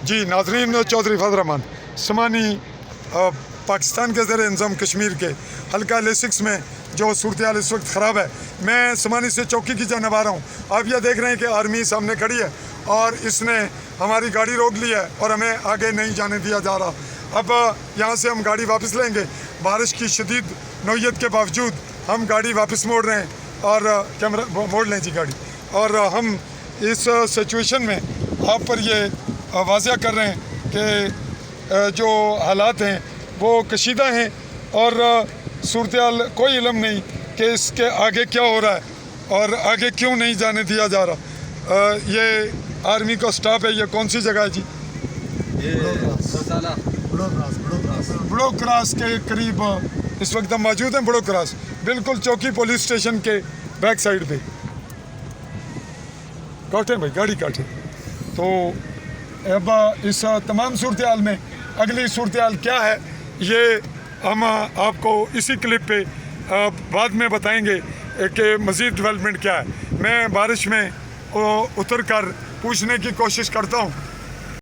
जी नाजरीन, चौधरी फजल रहमान समानी पाकिस्तान के ज़र इंतज़ाम कश्मीर के हल्का L6 में जो सूरत हाल इस वक्त ख़राब है। मैं समानी से चौकी की जानब आ रहा हूँ। आप यह देख रहे हैं कि आर्मी सामने खड़ी है और इसने हमारी गाड़ी रोक ली है और हमें आगे नहीं जाने दिया जा रहा। अब यहाँ से हम गाड़ी वापस लेंगे। बारिश की शदीद नौयत के बावजूद हम गाड़ी वापस मोड़ रहे हैं और कैमरा मोड़ लें जी गाड़ी। और हम इस सिचुएशन में आप पर ये वाज़ह कर रहे हैं कि जो हालात हैं वो कशीदा हैं और सूरत हाल कोई इल्म नहीं कि इसके आगे क्या हो रहा है और आगे क्यों नहीं जाने दिया जा रहा। ये आर्मी का स्टाफ है। ये कौन सी जगह है जी? बड़ो क्रास के करीब इस वक्त हम मौजूद हैं। बड़ो क्रास बिल्कुल चौकी पुलिस स्टेशन के बैक साइड पे। काटें भाई, गाड़ी काटें। तो अब इस तमाम सूरत हाल में अगली सूरत हाल क्या है ये हम आपको इसी क्लिप पे बाद में बताएंगे कि मज़ीद डेवलपमेंट क्या है। मैं बारिश में उतर कर पूछने की कोशिश करता हूँ